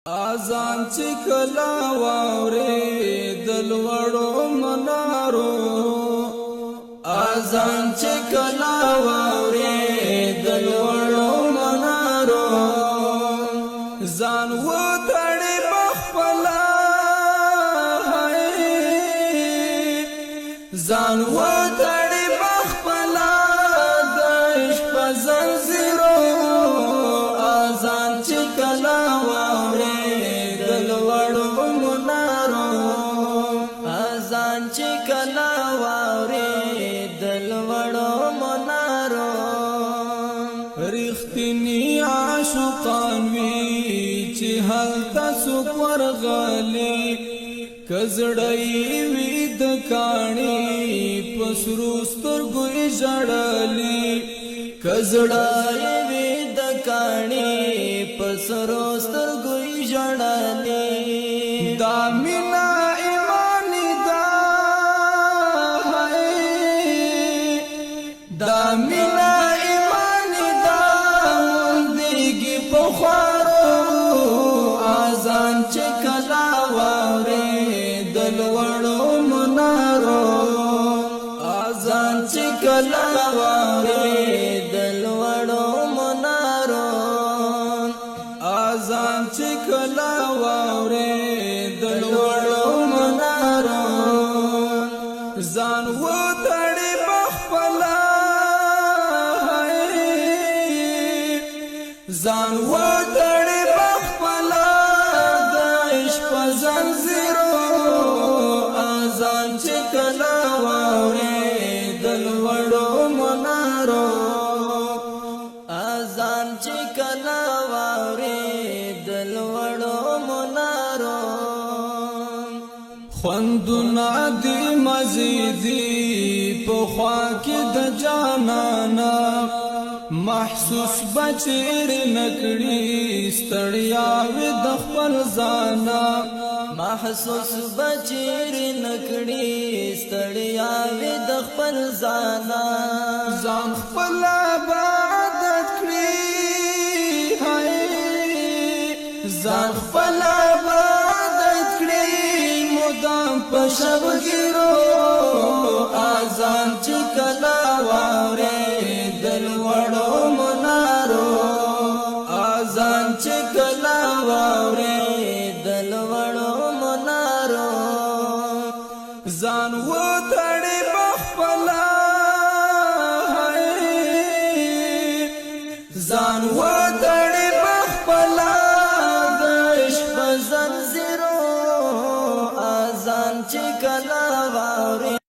اذان چې کلا واوري دل وړو منارو اذان چې کلا واوري دل وړو منارو ځان و تړي بخپلا ځان و تړي بخپلا د عشق زنجیرو اذان چې کلا کلا واوري دل وړو منارو رښتینی عاشقان وی چې هلته څوک ورغلي کزړی وی د کاڼي پسرو سترګو یې ژړلي کزړی وی د کاڼي پسرو سترګو یې ژړلي دا مینا دا مینا ایمان دا مندگی پخوارو آزان چه کلا واوری دل وڑو منارو آزان چه کلا واوری دل وڑو منارو آزان چه کلا واوری دل وڑو منارو زان و تڑی بخپلا ځان و تړي بخپلا د عشق زنجیرو اذان چې کلا واوري دل وړو منارو اذان چې کلا واوري دل وړو منارو خوندونه دي مزيدي په خوا کې د جانانا محسوس بچیر نکړي ستړیا وې د خپل ځانا محسوس بچیر نکړي ستړیا وې د خپل ځانا ځان خپل عبادت کړی هاي ځان خپل عبادت کړی مدام په شبګیرو اذان چې کلا واوري دل وړو منارو اذان چې کلا واوري دل وړو منارو ځان و تړي بخپلا ځان و تړي بخپلا د عشق زنجیرو اذان چې کلا واوري